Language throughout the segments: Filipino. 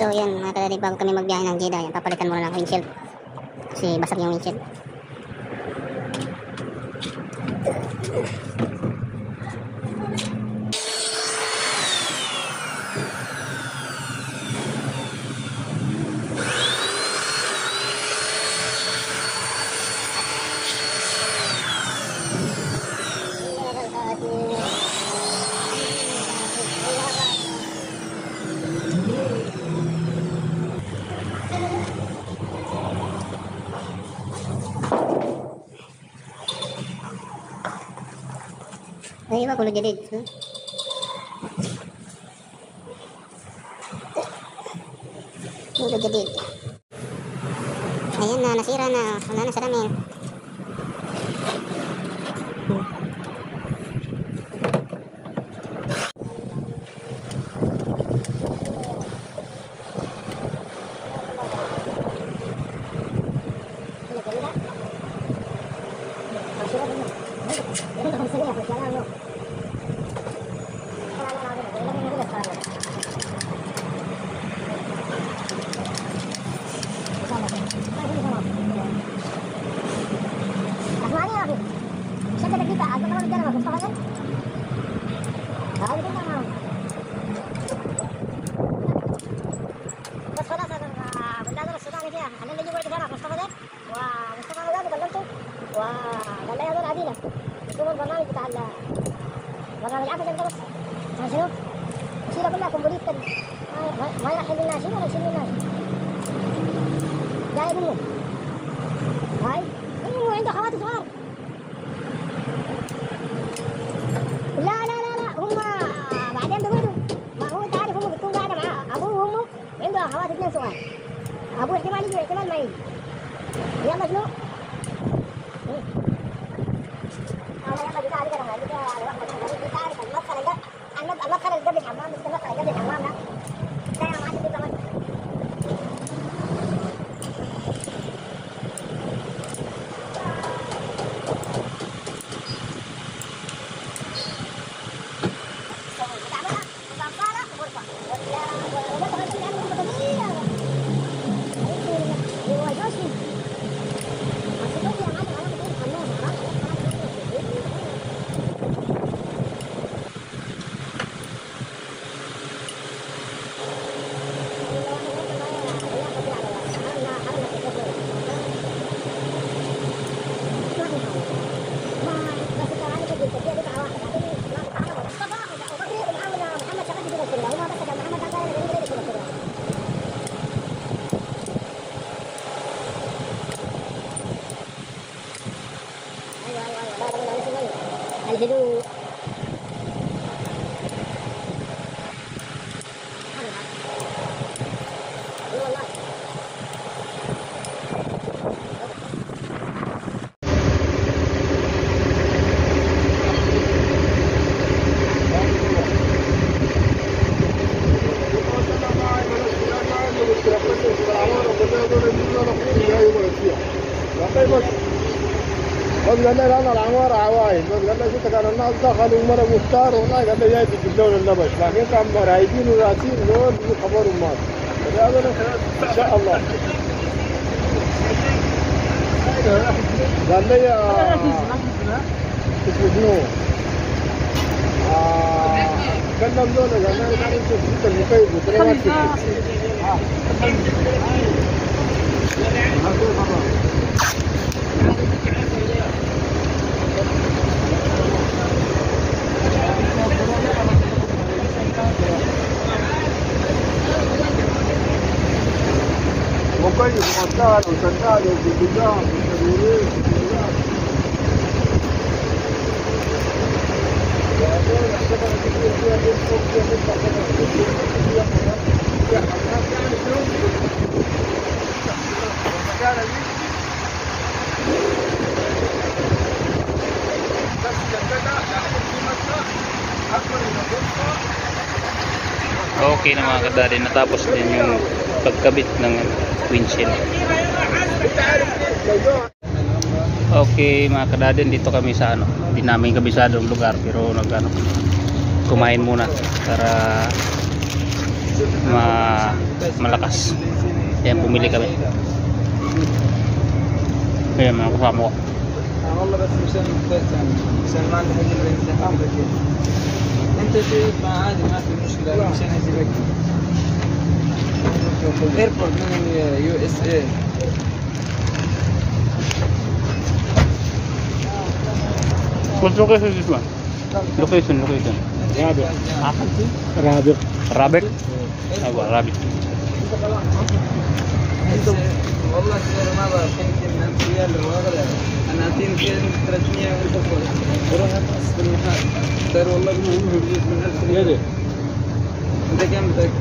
So yan mga kadaddy, bago kami magbiyahe ng Jeddah, yan, papalitan muna ng windshield kasi basag yung windshield. Ay, iba kulo jadid. Kulo jadid. Ayan na, nasira na. Wala na sa ramin. والله هذول عديلة يسوون البرنامج بتاع برنامج عبث انت بس شنو؟ يشيلها كلها كومبليت كده ما يرحل لنا شيء ولا يشيل لنا شيء جاي منه هاي منه عنده خواتي صغار لا لا لا لا هم بعدين بيقعدوا ما هو انت عارف هم بتكون قاعدة مع ابوه وامه عنده خواتي اثنين صغار ابوه احتمال يجي واحتمال ما يجي يلا شنو؟ المدخل اللي قبل الحمام مش المدخل اللي قبل الحمام ده يا معلم كده الهدوء قال لي انا العماره عوايد قال لي شفت كان الناس دخلوا مره مختار والله قال لي جاي في اللون النبش لكن كان رايدين وراسين دول خبروا ما ان شاء الله قال لي اسمه شنو؟ كلم دول قال لي كان انت في المكيف وترى مكيف ومنتهى وسندال وبالبجام والتدوير Okay na mga kadari, natapos din yung pagkabit ng windshield. Okay mga kadadin, dito kami sa hindi namin kabisadong lugar pero kumain muna para malakas. Ayan, pumili kami. Ayan mga kasama ko. والله بس مشان عشان ما عندي حاجه بنزين انت تبقى عادي ما في مشكله مشان اجيبك ايربورت من يو اس اي What's location this one? Location. Rabbit. Rabbit. والله ما بعرف يمكن 1000 ريال ولا انا اعطيني 300 وتفضل بروح ابحث في المحل صار والله من 1000 ريال انت كم بدك؟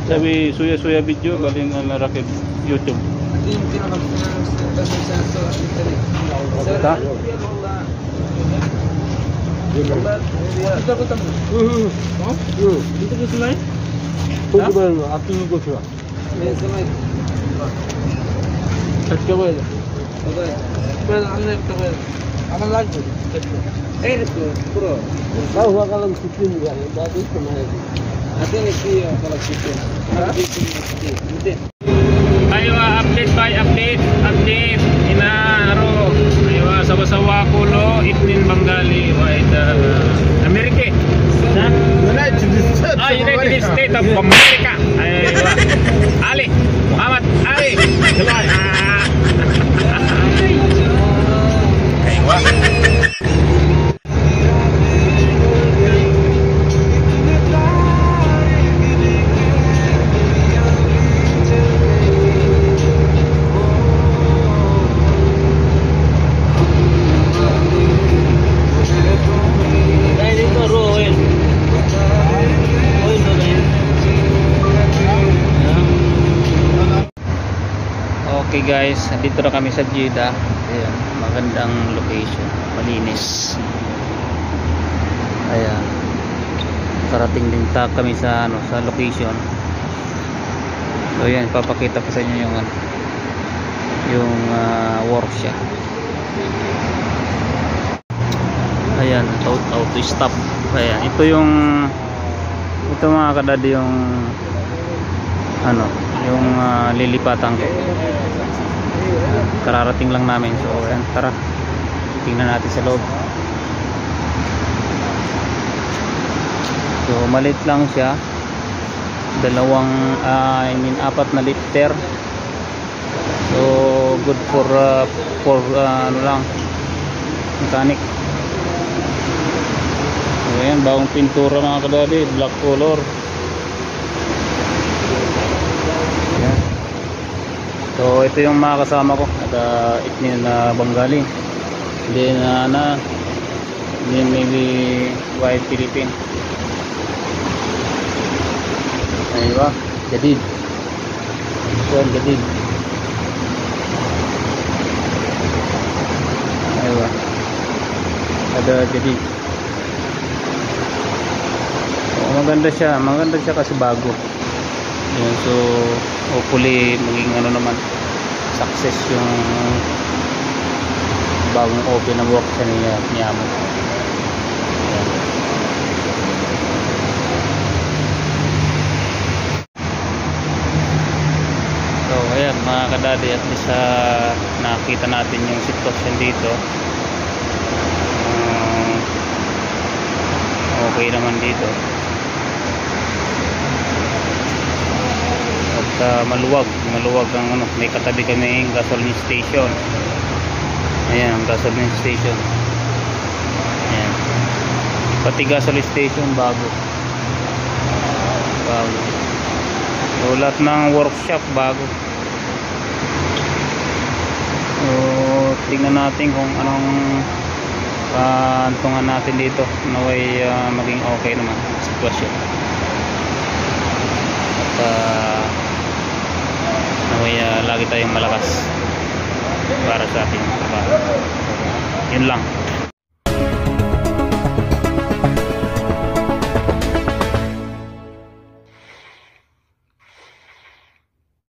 Sabi suya video galing na rakib YouTube. يمكن 50 بس عشان الصور في الطريق ها؟ والله انت كنت انت كنت معي؟ 그거는 아끼는 거 좋아. من زمان 잠깐만요. والله عندك تغير انا لاجئ ايه برو 나 화가랑 지키는 거 아니야. 나도 있으면 اعطيني فيه خلاص 200 Aywa, update. Inaaro. Aywa, sawa-sawa kulo, itnin Bengali, waida Amerika. United States. United States of America. Aywa. Ali, Muhammad Ali. Aywa. Okay guys, dito na kami sa Jeddah. Ayan, magandang location, malinis. Ayan. Karating din kami sa sa location. So ayan, papakita ko sa inyo yung workshop. Ayan, auto stop. Ayan, ito mga kadadi yung yung lilipatan ko. Kararating lang namin. So ayan, tara tingnan natin sa loob. So maliit lang siya, apat na liter. So good for mechanic. So ayan, bagong pintura mga kadali, black color. So ito yung mga kasama ko at itnin na Bengali, then maybe white Philippine. Aywa, jadid. So jadid. Aywa, ada jadid. So, maganda siya kasi bago. Yun, so hopefully maging naman success yung bagong open na work ni Amo. Ayan. So ayan mga kadadi, at least nakita natin yung sitwasyon dito. Okay naman dito. Maluwag ang may katabi kaming gasoline station. Ayan ang gasoline station. Ayan, pati gasoline station bago. So lahat ng workshop bago. So tingnan natin kung anong pantungan natin dito, naway maging okay naman sitwasyon. At naway lagi tayong malakas para sa ating trabaho. Yun lang.